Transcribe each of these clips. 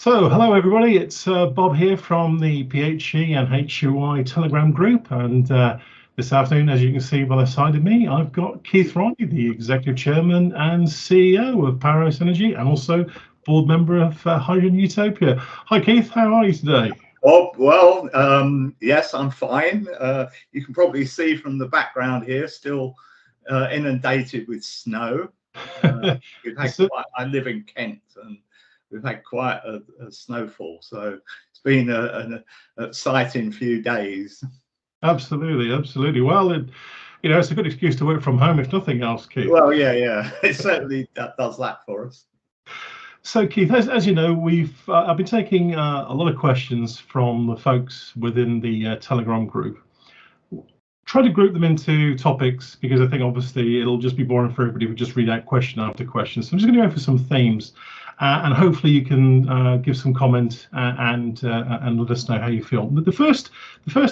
So, hello everybody, it's Bob here from the PHE and HUI Telegram group, and this afternoon, as you can see by the side of me, I've got Keith Ronnie, the Executive Chairman and CEO of Powerhouse Energy, and also board member of Hydrogen Utopia. Hi Keith, how are you today? Yes, I'm fine. You can probably see from the background here, still inundated with snow. I live in Kent, and we've had quite a snowfall, so it's been an exciting few days. Absolutely. Well, it's a good excuse to work from home, if nothing else, Keith. Well, yeah, it certainly does that for us. So, Keith, as you know, I've been taking a lot of questions from the folks within the Telegram group. Try to group them into topics because I think obviously it'll just be boring for everybody if we just read out question after question. So I'm just going to go for some themes, and hopefully you can give some comment and let us know how you feel. The first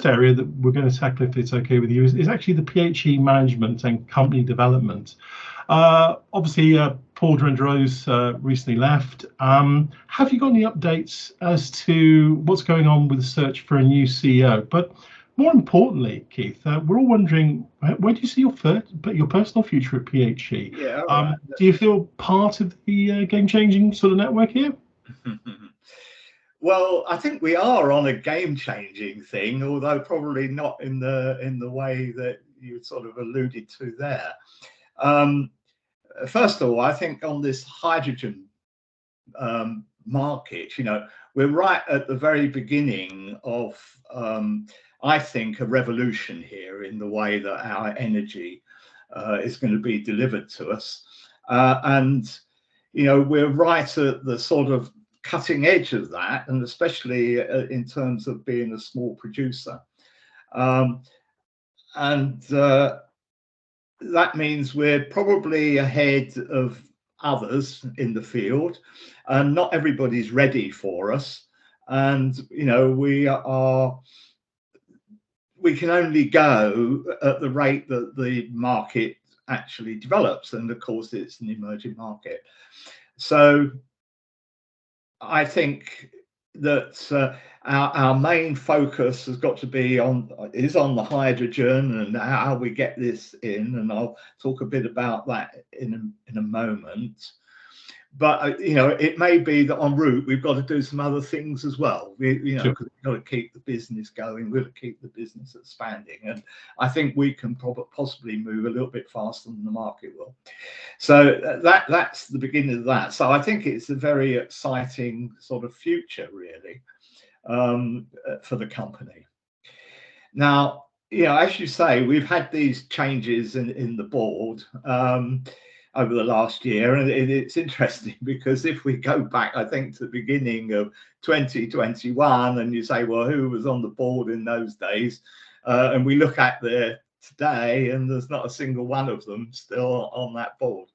area that we're going to tackle, if it's okay with you, is actually the PHE management and company development. Obviously, Paul Drenderos recently left. Have you got any updates as to what's going on with the search for a new CEO? But more importantly, Keith, we're all wondering, where do you see your personal future at PHE? Yeah, right. Do you feel part of the game-changing sort of network here? Well, I think we are on a game-changing thing, although probably not in the way that you sort of alluded to there. First of all, I think on this hydrogen market, we're right at the very beginning of I think a revolution here in the way that our energy is going to be delivered to us. We're right at the sort of cutting edge of that, and especially in terms of being a small producer. That means we're probably ahead of others in the field, and not everybody's ready for us. And, we can only go at the rate that the market actually develops. And of course, it's an emerging market. So I think that our main focus has got to be on the hydrogen and how we get this in. And I'll talk a bit about that in a moment. But it may be that en route we've got to do some other things as well. We've got to keep the business going. We've got to keep the business expanding, and I think we can possibly move a little bit faster than the market will. So that's the beginning of that. So I think it's a very exciting sort of future, really, for the company. Now, as you say, we've had these changes in the board over the last year, and it's interesting because if we go back, I think, to the beginning of 2021, and you say, well, who was on the board in those days, and we look at there today, and there's not a single one of them still on that board.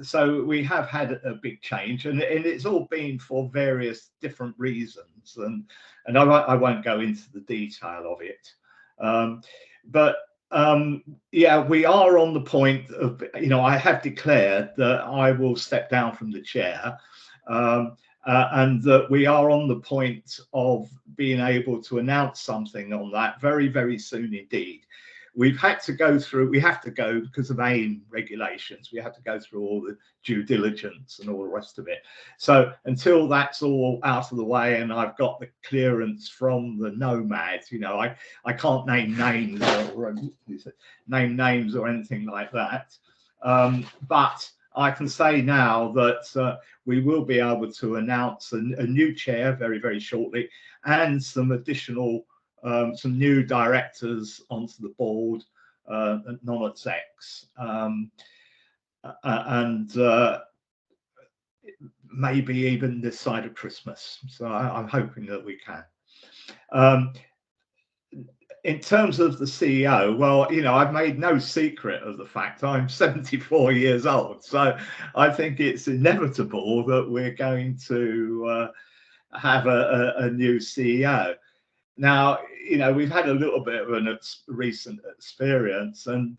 So we have had a big change, and it's all been for various different reasons, and I won't go into the detail of it, but we are on the point of, I have declared that I will step down from the chair, and that we are on the point of being able to announce something on that very, very soon indeed. We have to go because of AIM regulations. We have to go through all the due diligence and all the rest of it. So until that's all out of the way and I've got the clearance from the Nomad, I can't name names or anything like that. But I can say now that we will be able to announce a new chair very, very shortly, and some additional some new directors onto the board, non-execs, and maybe even this side of Christmas. So I'm hoping that we can. In terms of the CEO, well, I've made no secret of the fact I'm 74 years old. So I think it's inevitable that we're going to have a new CEO. Now, we've had a little bit of a recent experience, and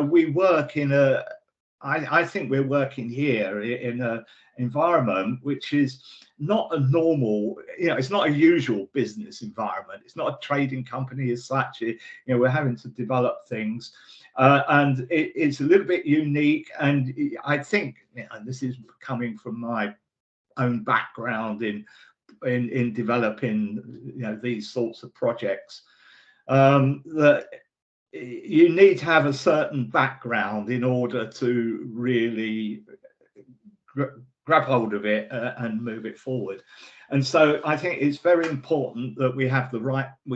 we work in a I think we're working here in an environment which is not a normal, it's not a usual business environment. It's not a trading company as such. We're having to develop things, and it's a little bit unique. And I think, and this is coming from my own background in developing, these sorts of projects, that you need to have a certain background in order to really grab hold of it and move it forward. And so I think it's very important that we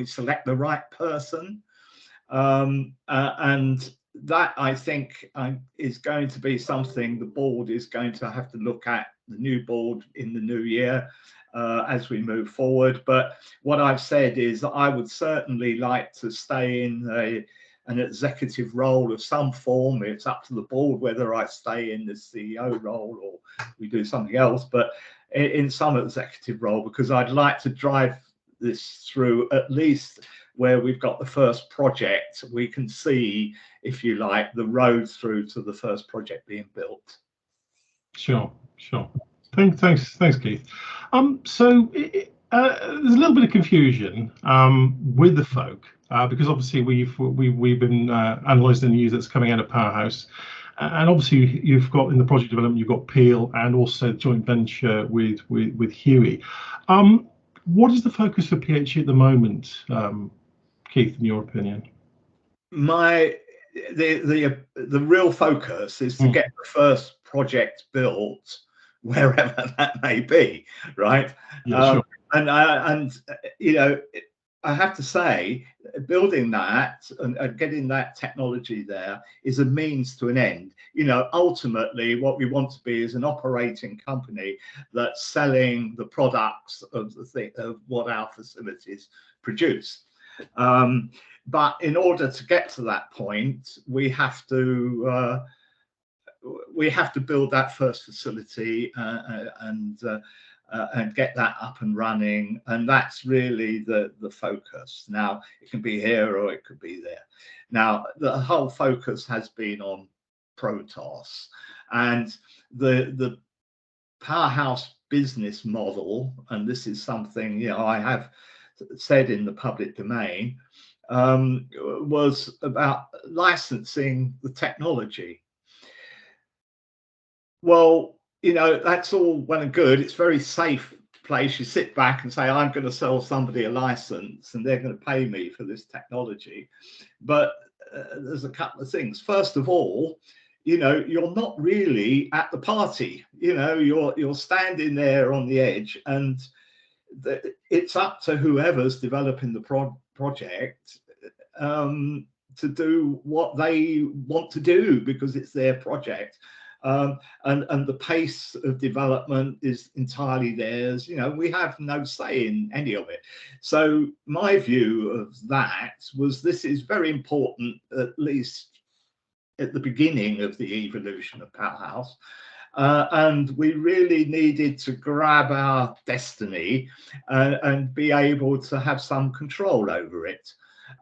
select the right person, and that, I think, is going to be something the board is going to have to look at, the new board in the new year, as we move forward. But what I've said is that I would certainly like to stay in an executive role of some form. It's up to the board whether I stay in the CEO role or we do something else, but in some executive role, because I'd like to drive this through, at least where we've got the first project. We can see, if you like, the road through to the first project being built. Sure. Thanks, Keith. So there's a little bit of confusion with the folk, because obviously we've been analysing the news that's coming out of Powerhouse, and obviously you've got in the project development, you've got Peel and also joint venture with Huey. What is the focus for PHE at the moment, Keith, in your opinion? The real focus is to get the first project built, wherever that may be, right? Yeah, sure. And I have to say, building that and getting that technology there is a means to an end. Ultimately, what we want to be is an operating company that's selling the products of what our facilities produce. But in order to get to that point, we have to build that first facility and get that up and running, and that's really the focus. Now, it can be here or it could be there. Now, the whole focus has been on Protos, and the Powerhouse business model, and this is something I have said in the public domain, was about licensing the technology. Well, that's all well and good. It's a very safe place. You sit back and say, I'm going to sell somebody a license and they're going to pay me for this technology. But there's a couple of things. First of all, you're not really at the party. You're standing there on the edge, and it's up to whoever's developing the project to do what they want to do, because it's their project. And the pace of development is entirely theirs. We have no say in any of it. So my view of that was, this is very important, at least at the beginning of the evolution of Powerhouse. And we really needed to grab our destiny and be able to have some control over it.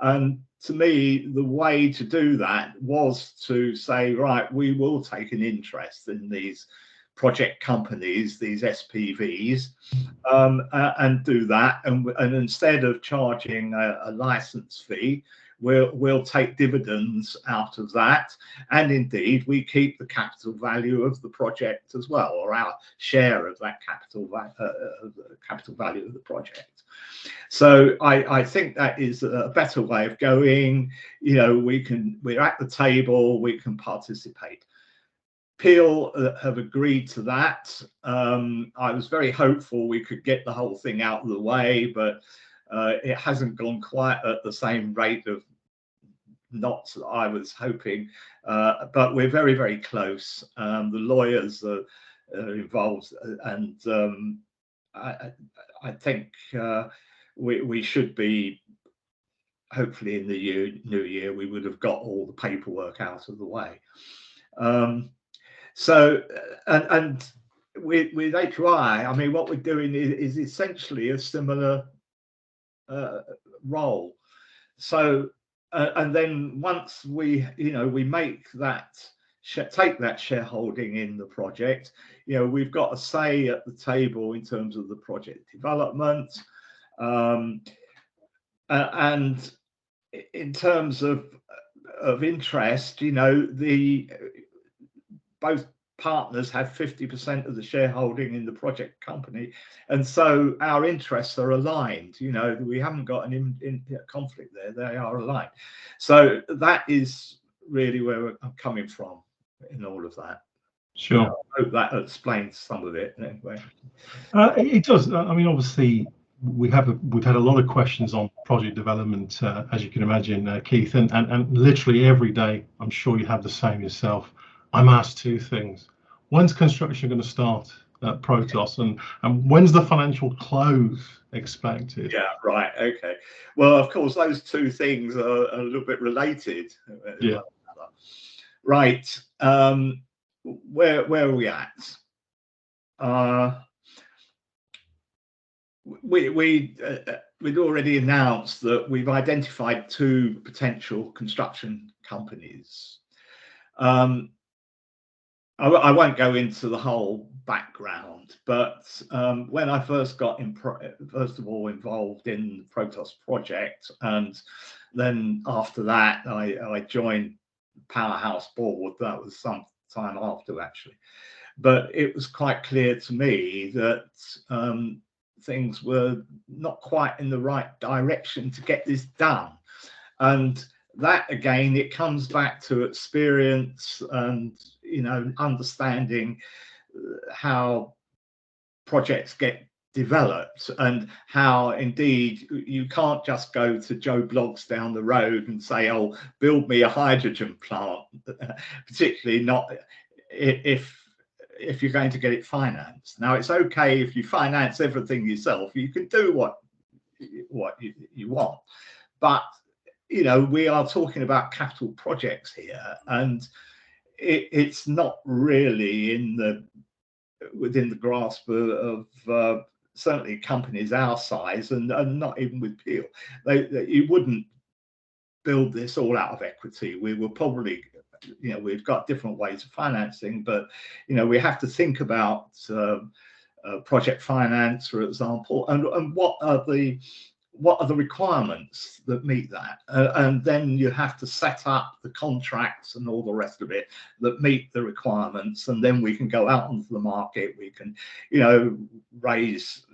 And to me, the way to do that was to say, right, we will take an interest in these project companies, these SPVs, and do that. And instead of charging a license fee, we'll take dividends out of that. And indeed, we keep the capital value of the project as well, or our share of that capital value of the project. So I think that is a better way of going. We're at the table, we can participate. Peel have agreed to that. I was very hopeful we could get the whole thing out of the way, but it hasn't gone quite at the same rate of knots that I was hoping. But we're very, very close. The lawyers are involved, and I think we should be, hopefully in the new year, we would have got all the paperwork out of the way. So, and with HY, I mean, what we're doing is essentially a similar role. So, and then once we make that take that shareholding in the project. We've got a say at the table in terms of the project development, and in terms of interest, both partners have 50% of the shareholding in the project company, and so our interests are aligned. We haven't got an conflict there; they are aligned. So that is really where I'm coming from in all of that. Sure. I hope that explains some of it anyway. It does. I mean, obviously, we've had a lot of questions on project development, as you can imagine, Keith, and literally every day, I'm sure you have the same yourself. I'm asked two things: when's construction going to start at Protos, and when's the financial close expected? Yeah, right. Okay. Well, of course, those two things are a little bit related. Yeah. Right. Where are we at? We'd already announced that we've identified 2 potential construction companies. I won't go into the whole background, but when I first got first of all involved in the Protos project, and then after that I joined Powerhouse board. That was some time after, actually, but it was quite clear to me that things were not quite in the right direction to get this done. And that, again, it comes back to experience and understanding how projects get developed, and how indeed you can't just go to Joe Bloggs down the road and say, oh, build me a hydrogen plant, particularly not if you're going to get it financed. Now, it's okay if you finance everything yourself, you can do what you want, but we are talking about capital projects here, and it's not really within the grasp of certainly companies our size, and not even with Peel. You wouldn't build this all out of equity. We will probably, we've got different ways of financing, but we have to think about project finance, for example, and what are the requirements that meet that, and then you have to set up the contracts and all the rest of it that meet the requirements, and then we can go out onto the market. We can raise,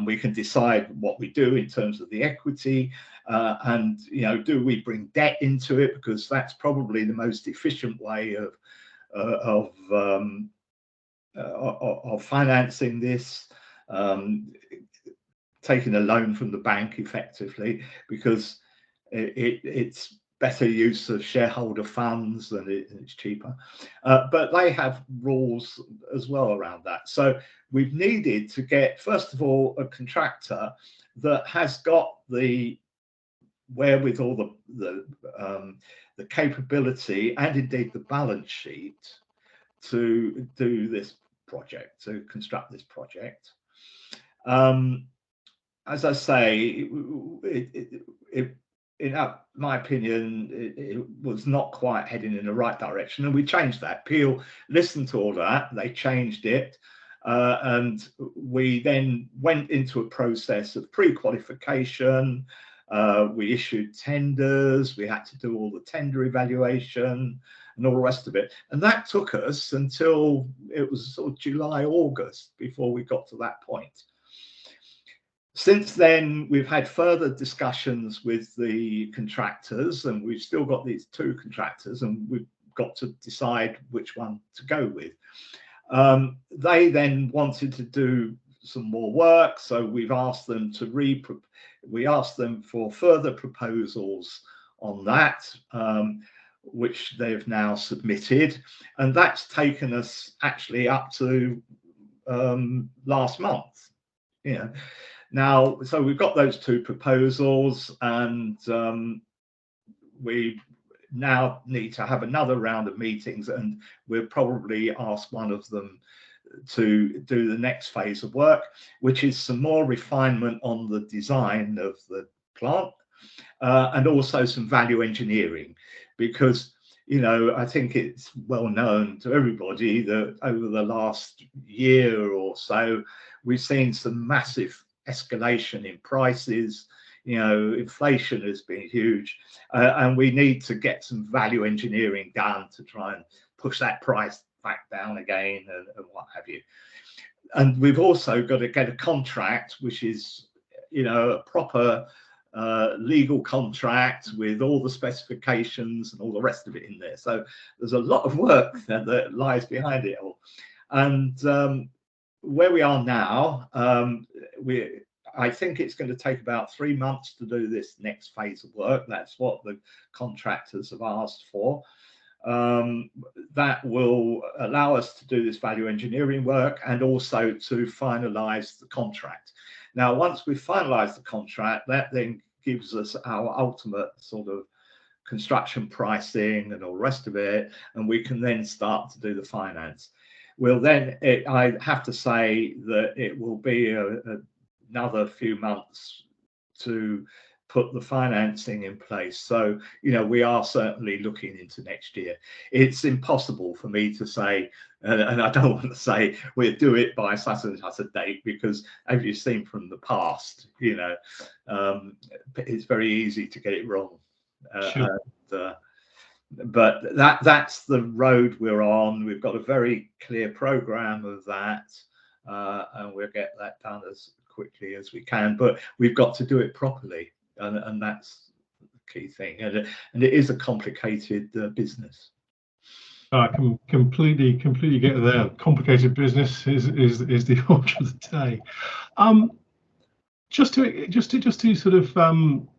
we can decide what we do in terms of the equity, and do we bring debt into it, because that's probably the most efficient way of financing this, taking a loan from the bank effectively, because it's better use of shareholder funds, and it's cheaper. But they have rules as well around that. So we've needed to get, first of all, a contractor that has got the wherewithal, the capability, and indeed the balance sheet to do this project, to construct this project. As I say, in my opinion, it was not quite heading in the right direction, and we changed that. Peel listened to all that, they changed it, and we then went into a process of pre-qualification. We issued tenders, we had to do all the tender evaluation and all the rest of it, and that took us until it was sort of July, August before we got to that point. Since then, we've had further discussions with the contractors, and we've still got these 2 contractors, and we've got to decide which one to go with. They then wanted to do some more work, so we've asked them we asked them for further proposals on that, which they've now submitted, and that's taken us actually up to last month. Now, so we've got those 2 proposals, and we now need to have another round of meetings, and we'll probably ask one of them to do the next phase of work, which is some more refinement on the design of the plant, and also some value engineering, because you know, I think it's well known to everybody that over the last year or so, we've seen some massive escalation in prices. You know, inflation has been huge, and we need to get some value engineering done to try and push that price back down again, and what have you. And we've also got to get a contract, which is, you know, a proper legal contract with all the specifications and all the rest of it in there. So there's a lot of work that lies behind it all. And where we are now, I think it's going to take about 3 months to do this next phase of work. That's what the contractors have asked for. That will allow us to do this value engineering work and also to finalize the contract. Now, once we've finalized the contract, that then gives us our ultimate sort of construction pricing and all the rest of it, and we can then start to do the finance. Well, then I have to say that it will be another few months to put the financing in place. So, you know, we are certainly looking into next year. It's impossible for me to say, and I don't want to say we'll do it by such and such a date, because as you've seen from the past, you know, it's very easy to get it wrong. Sure. But that's the road we're on. We've got a very clear program of that, and we'll get that done as quickly as we can. But we've got to do it properly, and that's the key thing. And it is a complicated business. I can completely get there. Complicated business is the order of the day. Just to sort of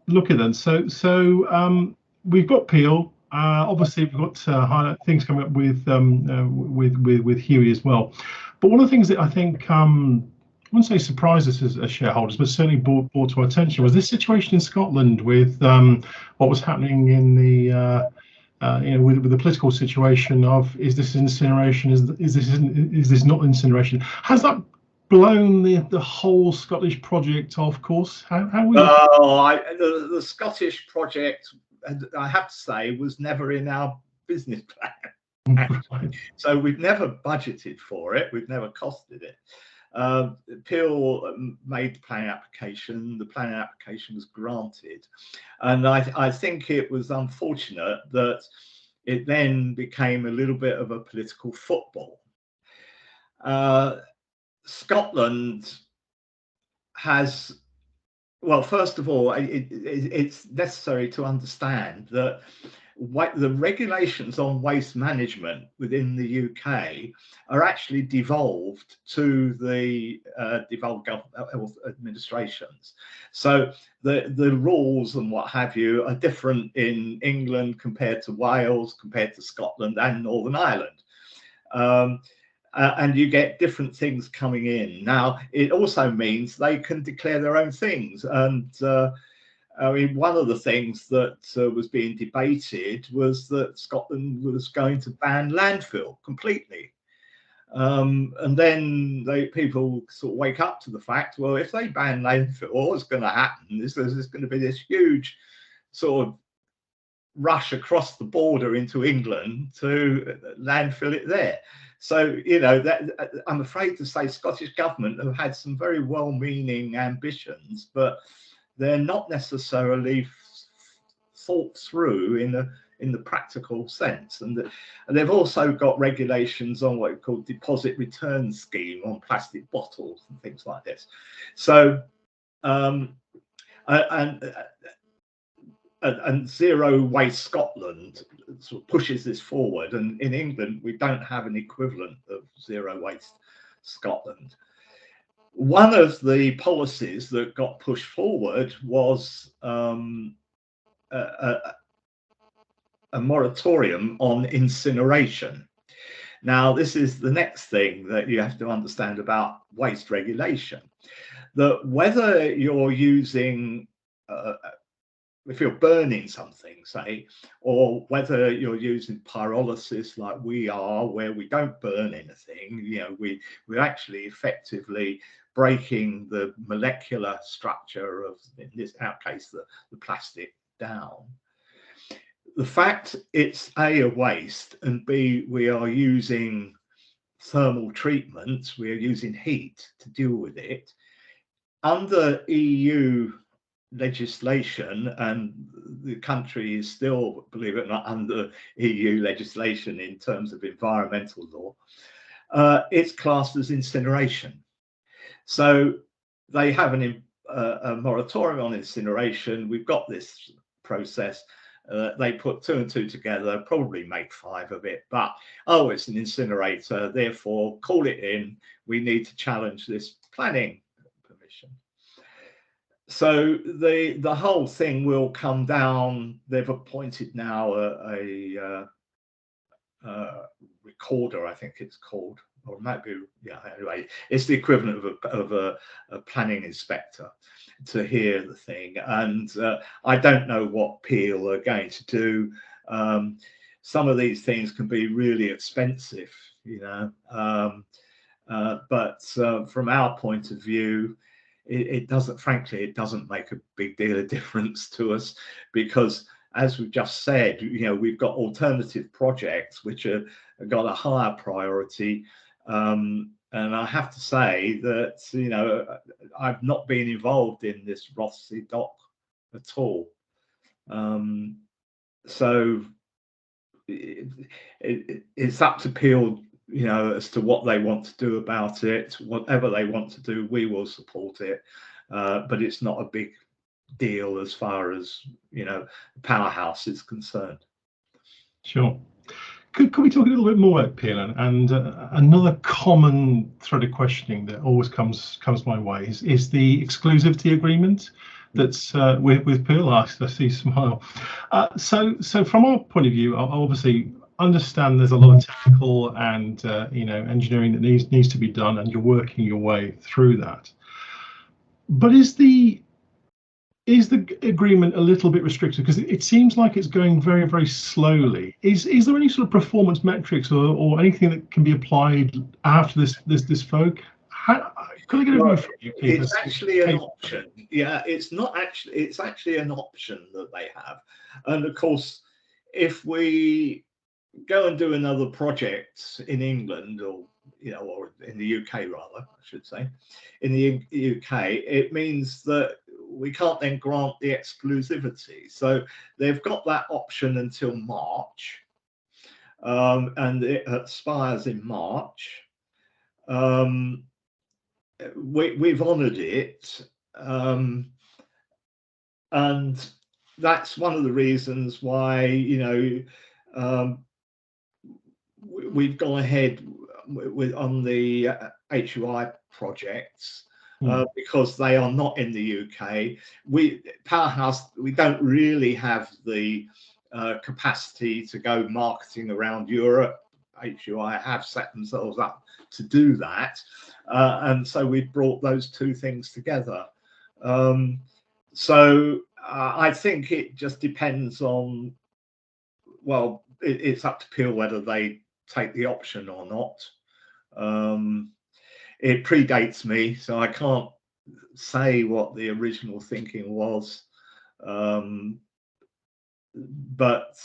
look at them. So we've got Peel. Obviously, we've got things coming up with Huey as well. But one of the things that I think I wouldn't say surprised us as shareholders, but certainly brought to our attention, was this situation in Scotland with what was happening in the you know, with the political situation of, is this incineration? Is this not incineration? Has that blown the whole Scottish project off course? How we? The Scottish project, I have to say, was never in our business plan. Right. So we've never budgeted for it. We've never costed it. Peel made the planning application. The planning application was granted, and I think it was unfortunate that it then became a little bit of a political football. Scotland has, well, first of all, it's necessary to understand that the regulations on waste management within the UK are actually devolved to the devolved health administrations. So the rules and what have you are different in England compared to Wales, compared to Scotland and Northern Ireland. And you get different things coming in. Now, it also means they can declare their own things. And I mean, one of the things that was being debated was that Scotland was going to ban landfill completely. And then people sort of wake up to the fact, well, if they ban landfill, what's going to happen is there's going to be this huge sort of rush across the border into England to landfill it there. So, you know, that I'm afraid to say Scottish government have had some very well-meaning ambitions, but they're not necessarily thought through in the practical sense. And they've also got regulations on what we call deposit return scheme on plastic bottles and things like this. So and Zero Waste Scotland sort of pushes this forward, and in England we don't have an equivalent of Zero Waste Scotland. One of the policies that got pushed forward was a moratorium on incineration. Now, this is the next thing that you have to understand about waste regulation, that whether you're using if you're burning something, say, or whether you're using pyrolysis like we are, where we don't burn anything, you know, we're actually effectively breaking the molecular structure of, in this case, the plastic down. the fact it's A, a waste, and B, we are using thermal treatments, we are using heat to deal with it. Under EU legislation, and the country is still, believe it or not, under EU legislation in terms of environmental law, it's classed as incineration. So they have a moratorium on incineration. We've got this process. They put 2 and 2 together, probably make 5 of it, but oh, it's an incinerator, therefore call it in. We need to challenge this planning permission. So the whole thing will come down. They've appointed now a recorder, I think it's called, or it might be, yeah, anyway, it's the equivalent of a planning inspector to hear the thing. And I don't know what Peel are going to do. Some of these things can be really expensive, you know, but from our point of view, it doesn't, frankly, it doesn't make a big deal of difference to us, because as we've just said, you know, we've got alternative projects which are got a higher priority. And I have to say that, you know, I've not been involved in this Rothsey dock at all. So it's up to Peel, you know, as to what they want to do about it. Whatever they want to do, we will support it. But it's not a big deal as far as, you know, Powerhouse is concerned. Sure. Could we talk a little bit more about Peel? And another common thread of questioning that always comes my way is the exclusivity agreement that's with Peel. I see you smile. So from our point of view, I obviously understand there's a lot of technical and you know, engineering that needs to be done, and you're working your way through that. But is the agreement a little bit restricted? Because it seems like it's going very, very slowly. Is there any sort of performance metrics or anything that can be applied after this vote? Could I get a view from you, Keith? It's actually an option. Yeah, it's not actually. It's actually an option that they have. And of course, if we go and do another project in England, or you know, or in the UK rather, I should say, in the UK, it means that we can't then grant the exclusivity. So they've got that option until March, and it expires in March. We've honoured it, and that's one of the reasons why, you know, we've gone ahead with on the HUI projects. Because they are not in the UK. Powerhouse, we don't really have the capacity to go marketing around Europe. HUI have set themselves up to do that, and so we've brought those two things together. So I think it just depends on, well, it's up to Peel whether they take the option or not. It predates me, so I can't say what the original thinking was, but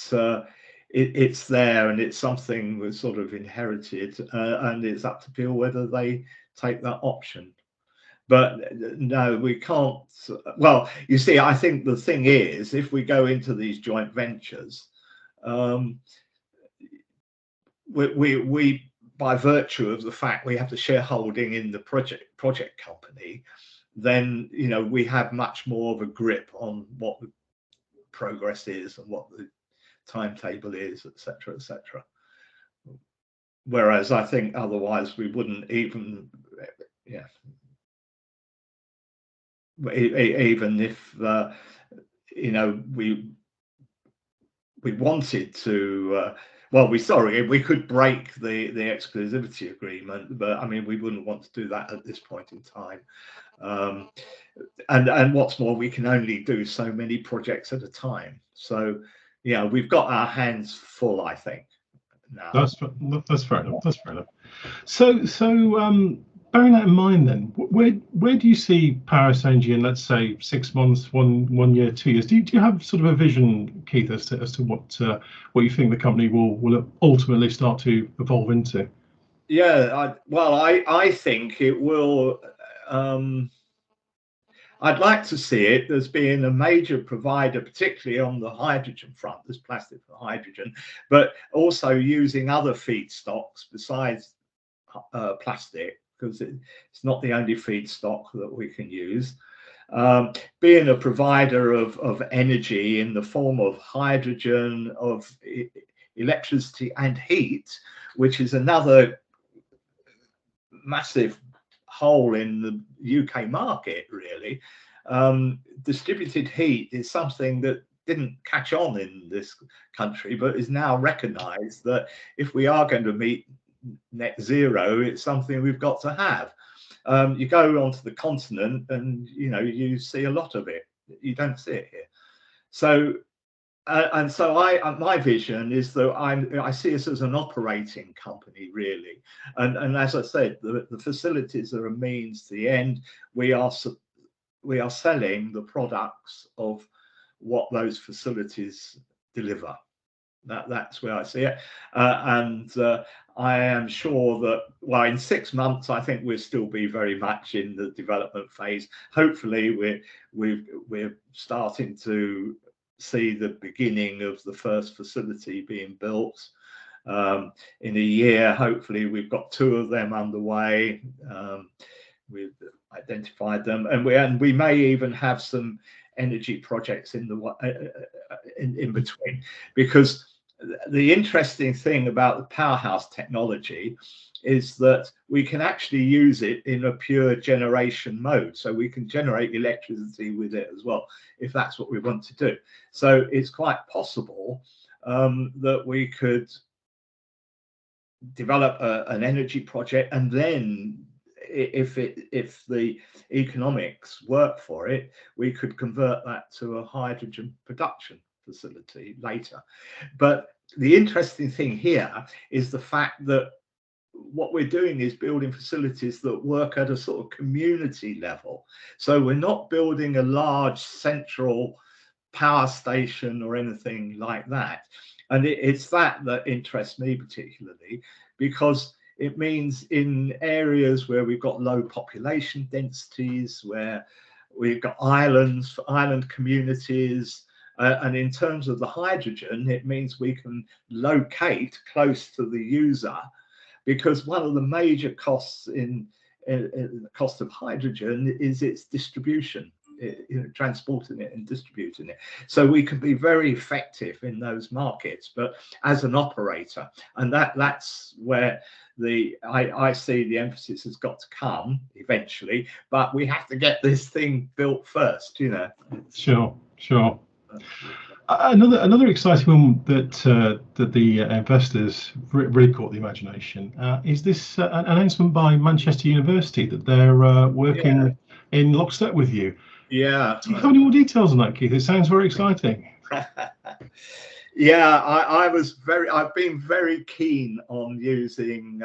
it's there, and it's something was sort of inherited, and it's up to Peel whether they take that option. But no, we can't. Well, you see, I think the thing is, if we go into these joint ventures, we by virtue of the fact we have the shareholding in the project company, then, you know, we have much more of a grip on what the progress is and what the timetable is, etc., etc. Whereas I think otherwise we wouldn't even, yeah, even if you know, we wanted to. Well, we could break the exclusivity agreement, but I mean, we wouldn't want to do that at this point in time. And what's more, we can only do so many projects at a time. So, yeah, we've got our hands full, I think. Now. That's fair enough. That's fair enough. So bearing that in mind, then, where do you see Powerhouse Energy in, let's say, 6 months, 1 year, 2 years? Do you have sort of a vision, Keith, as to what you think the company will ultimately start to evolve into? Yeah, I think it will. I'd like to see it as being a major provider, particularly on the hydrogen front. There's plastic for hydrogen, but also using other feedstocks besides plastic, because it's not the only feedstock that we can use. Being a provider of energy in the form of hydrogen, of electricity and heat, which is another massive hole in the UK market, really. Distributed heat is something that didn't catch on in this country, but is now recognized that if we are going to meet net zero, it's something we've got to have. You go onto the continent and you see a lot of it. You don't see it here. So and so my vision is that I see us as an operating company, really, and as I said, the facilities are a means to the end. We are selling the products of what those facilities deliver. That's where I see it, and I am sure that, well, in 6 months, I think we'll still be very much in the development phase. Hopefully, we're starting to see the beginning of the first facility being built. In a year, hopefully, we've got 2 of them underway. We've identified them, and we may even have some energy projects in between, because the interesting thing about the Powerhouse technology is that we can actually use it in a pure generation mode. So we can generate electricity with it as well, if that's what we want to do. So it's quite possible that we could develop an energy project, and then if the economics work for it, we could convert that to a hydrogen production facility later. But the interesting thing here is the fact that what we're doing is building facilities that work at a sort of community level. So we're not building a large central power station or anything like that. And it's that interests me particularly, because it means in areas where we've got low population densities, where we've got islands, island communities, and in terms of the hydrogen, it means we can locate close to the user, because one of the major costs in the cost of hydrogen is its distribution, transporting it and distributing it. So we can be very effective in those markets, but as an operator, and that's where I see the emphasis has got to come eventually, but we have to get this thing built first, Sure. Another exciting one that the investors really caught the imagination is this announcement by Manchester University that they're working in lockstep with you. Yeah. Do you have any more details on that, Keith? It sounds very exciting. Yeah, I've been very keen on using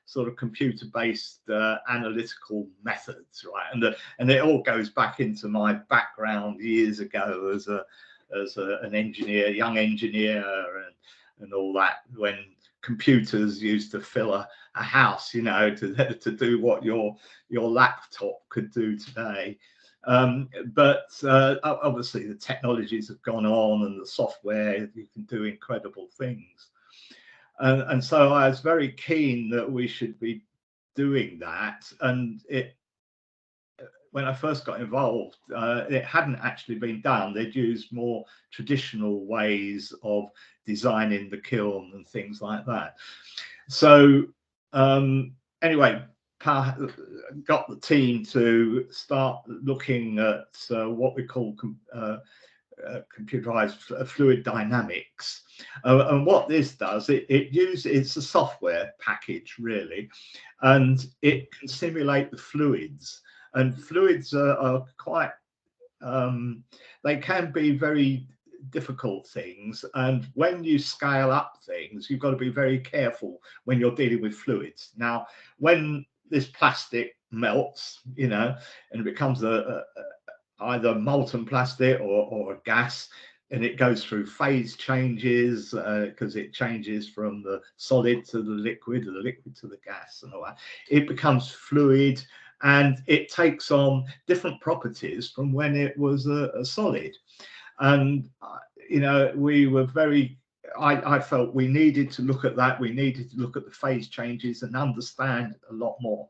sort of computer-based analytical methods, right? And it all goes back into my background years ago as an engineer, young engineer, and all that, when computers used to fill a house, to do what your laptop could do today. But obviously the technologies have gone on, and the software, you can do incredible things. And so I was very keen that we should be doing that. And when I first got involved, it hadn't actually been done. They'd used more traditional ways of designing the kiln and things like that. So anyway, got the team to start looking at what we call computerized fluid dynamics. And what this does, it's a software package, really, and it can simulate the fluids. And fluids are quite, they can be very difficult things. And when you scale up things, you've got to be very careful when you're dealing with fluids. Now, when this plastic melts, you know, and it becomes either molten plastic or a gas, and it goes through phase changes because it changes from the solid to the liquid to the gas and all that. It becomes fluid, and it takes on different properties from when it was a solid. And you know, we were very, I felt we needed to look at that. We needed to look at the phase changes and understand a lot more.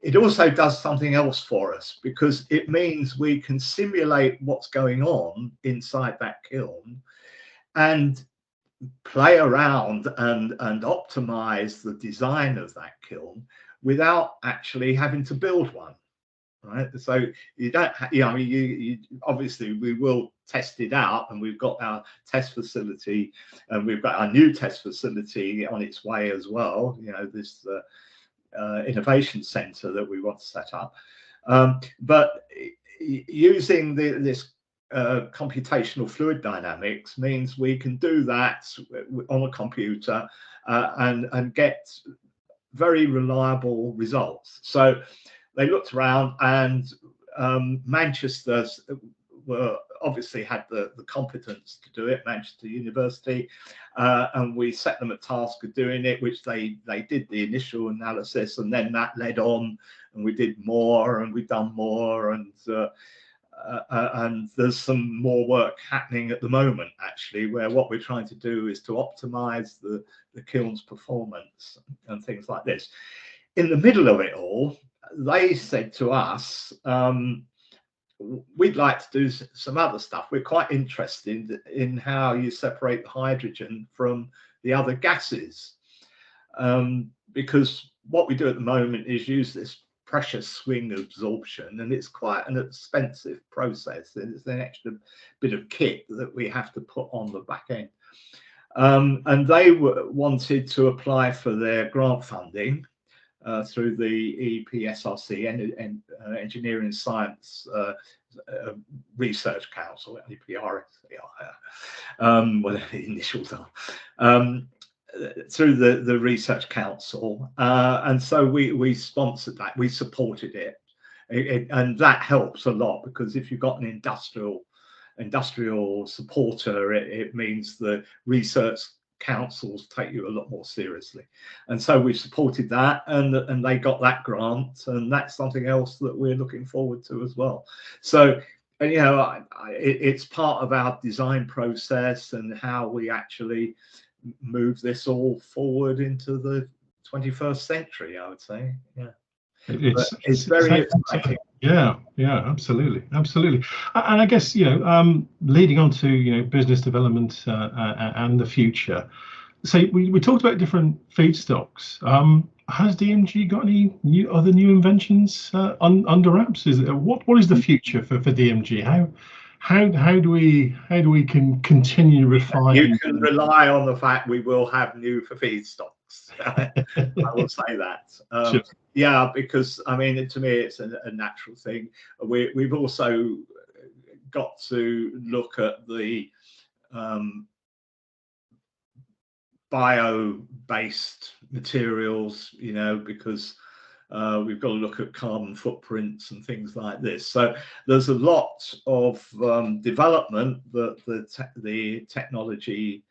It also does something else for us, because it means we can simulate what's going on inside that kiln and play around and optimize the design of that kiln without actually having to build one. Right, so you don't, you know, you obviously we will test it out, and we've got our test facility, and we've got our new test facility on its way as well. You know, this innovation center that we want to set up, but using this computational fluid dynamics means we can do that on a computer and get very reliable results. So they looked around, and Manchester were obviously had the competence to do it, Manchester University, and we set them a task of doing it, which they did the initial analysis, and then that led on, and we did more, and we've done more, and there's some more work happening at the moment, actually, where what we're trying to do is to optimize the kiln's performance and things like this. In the middle of it all, they said to us, we'd like to do some other stuff. We're quite interested in how you separate the hydrogen from the other gases, because what we do at the moment is use this pressure swing absorption, and it's quite an expensive process. It's an extra bit of kit that we have to put on the back end. And they wanted to apply for their grant funding through the EPSRC, Engineering and Science Research Council, EPRC, whatever the initials are, through the Research Council. And so we sponsored that, we supported it. And that helps a lot, because if you've got an industrial supporter, it means the research councils take you a lot more seriously. And so we supported that, and they got that grant, and that's something else that we're looking forward to as well. So, and you know, it's part of our design process and how we actually move this all forward into the 21st century, I would say. Yeah, it's very exciting. Yeah, absolutely. And I guess, you know, leading on to, you know, business development and the future. So we talked about different feedstocks. Has DMG got any other new inventions under wraps? What is the future for DMG? How do we continue refining? You can rely on the fact we will have new feedstocks. I will say that. Sure. Yeah, because I mean, to me, it's a natural thing. We've also got to look at the bio-based materials, you know, because we've got to look at carbon footprints and things like this. So there's a lot of development that the technology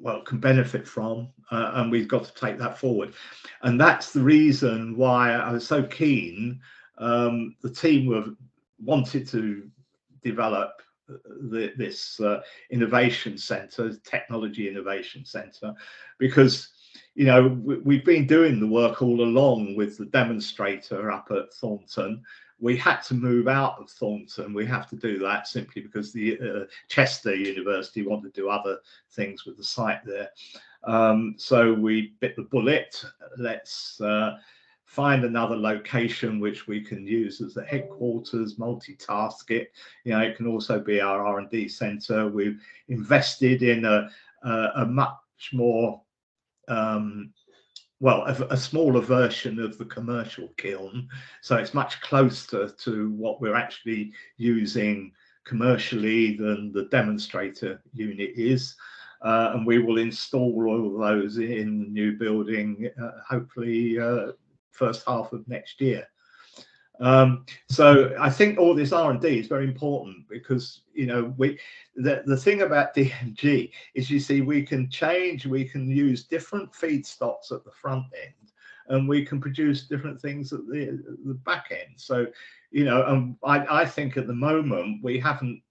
well, can benefit from, and we've got to take that forward. And that's the reason why I was so keen. The team wanted to develop this innovation center, technology innovation center, because, you know, we've been doing the work all along with the demonstrator up at Thornton. We had to move out of Thornton. We have to do that simply because the Chester University wanted to do other things with the site there. So we bit the bullet. Let's find another location which we can use as the headquarters, multitask it. You know, it can also be our R&D center. We've invested in a much more well, a smaller version of the commercial kiln, so it's much closer to what we're actually using commercially than the demonstrator unit is. and we will install all of those in the new building, hopefully first half of next year. So I think all this R&D is very important, because the thing about DMG is, you see, we can use different feedstocks at the front end, and we can produce different things at the back end. So I think at the moment we haven't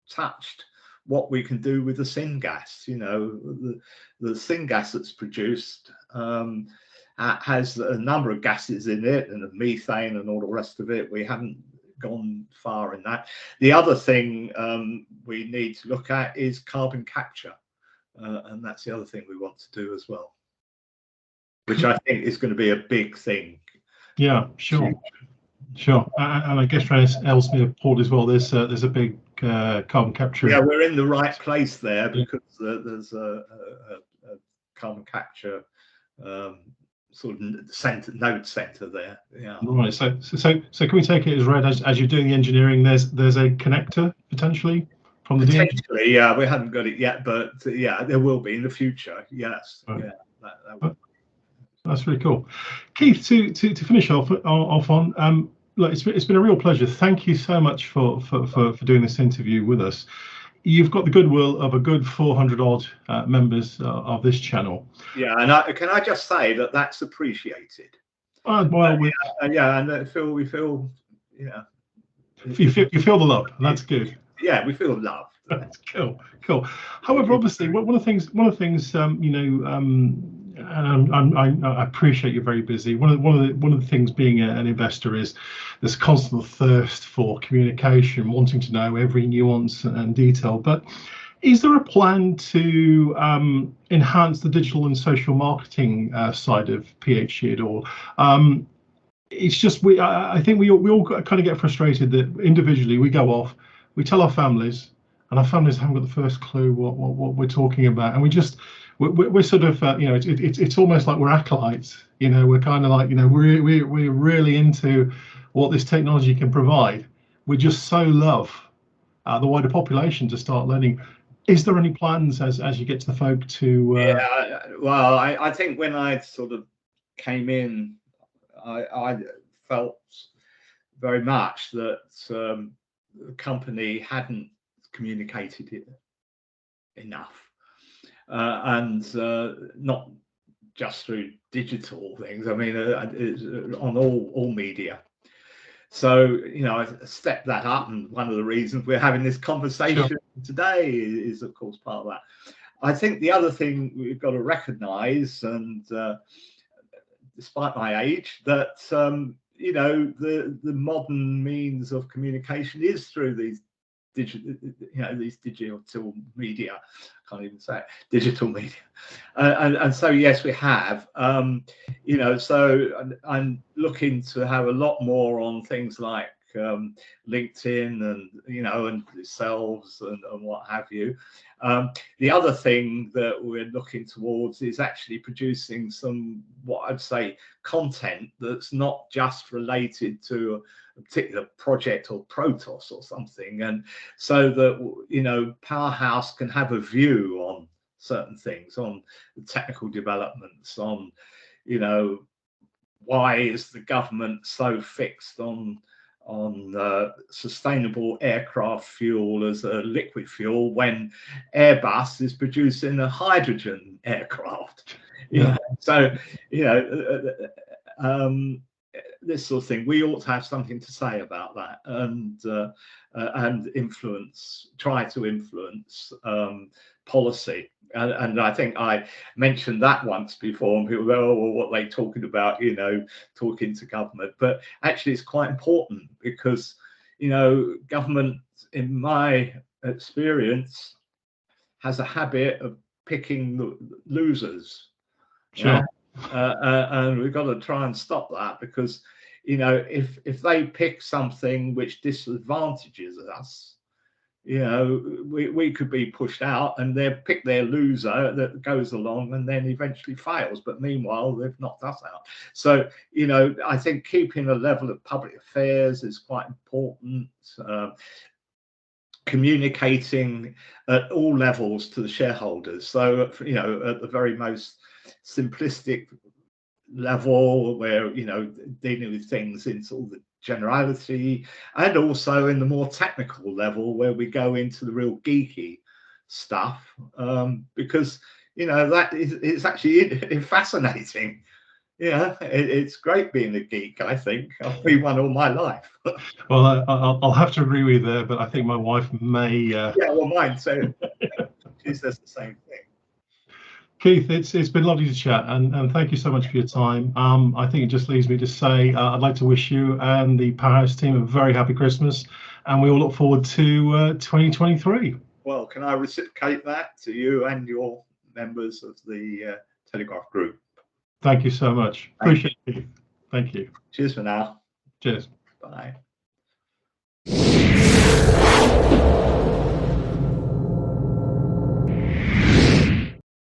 touched what we can do with the syngas. The syngas that's produced has a number of gases in it, and the methane and all the rest of it. We haven't gone far in that. The other thing we need to look at is carbon capture, and that's the other thing we want to do as well, which I think is going to be a big thing. Yeah, sure. Sure, and I guess for Ellesmere Port as well, there's a big carbon capture. Yeah, we're in the right place there, because there's a carbon capture sort of node center there. Yeah. Right. So can we take it as read as you're doing the engineering? There's a connector potentially from the potentially. Yeah, we haven't got it yet, but yeah, there will be in the future. Yes. Right. Yeah. That will. That's really cool. Keith, to finish off on, look, it's been a real pleasure. Thank you so much for doing this interview with us. You've got the goodwill of a good 400 odd members of this channel. Yeah, and can I just say that that's appreciated. Well, yeah, and we feel, yeah. You feel the love. That's good. Yeah, we feel love. That's cool. However, obviously, one of the things, and I appreciate you're very busy. One of the things being an investor is this constant thirst for communication, wanting to know every nuance and detail. But is there a plan to enhance the digital and social marketing side of PHG at all? It's just I think we all kind of get frustrated that individually we go off, we tell our families, and our families haven't got the first clue what we're talking about, and we're sort of it's almost like we're acolytes. We're kind of like we're really into what this technology can provide. We just so love the wider population to start learning. Is there any plans as you get to the folk to? Yeah, well, I think when I sort of came in, I felt very much that the company hadn't communicated it enough, and not just through digital things. I mean, it's on all media. So I stepped that up, and one of the reasons we're having this conversation today is, of course, part of that. I think the other thing we've got to recognise, and despite my age, that the modern means of communication is through these digital media. I can't even say it, digital media, and so yes, we have. So I'm looking to have a lot more on things like LinkedIn and and yourselves and what have you. The other thing that we're looking towards is actually producing some, what I'd say, content that's not just related to a particular project or Protos or something, and so that Powerhouse can have a view on certain things, on the technical developments, on why is the government so fixed on sustainable aircraft fuel as a liquid fuel when Airbus is producing a hydrogen aircraft. So this sort of thing, we ought to have something to say about that, and try to influence policy. And I think I mentioned that once before, and people go, "Oh, well, what are they talking about?" Talking to government. But actually, it's quite important, because government, in my experience, has a habit of picking the losers. Sure. And we've got to try and stop that, because if they pick something which disadvantages us, we could be pushed out, and they pick their loser that goes along and then eventually fails, but meanwhile they've knocked us out. So I think keeping a level of public affairs is quite important. communicating at all levels to the shareholders. So, you know, at the very most simplistic level, where, you know, dealing with things in sort of the generality, and also in the more technical level where we go into the real geeky stuff, because, you know, that is, it's actually fascinating. Yeah, it's great being a geek, I think. I've been one all my life. Well, I'll have to agree with you there, but I think my wife may. Yeah, well, mine too. She says the same thing. Keith, it's been lovely to chat, and thank you so much for your time. I think it just leaves me to say I'd like to wish you and the Powerhouse team a very happy Christmas, and we all look forward to 2023. Well, can I reciprocate that to you and your members of the Telegraph Group? Thank you so much. Appreciate it, Keith. Thank you. Cheers for now. Cheers. Bye.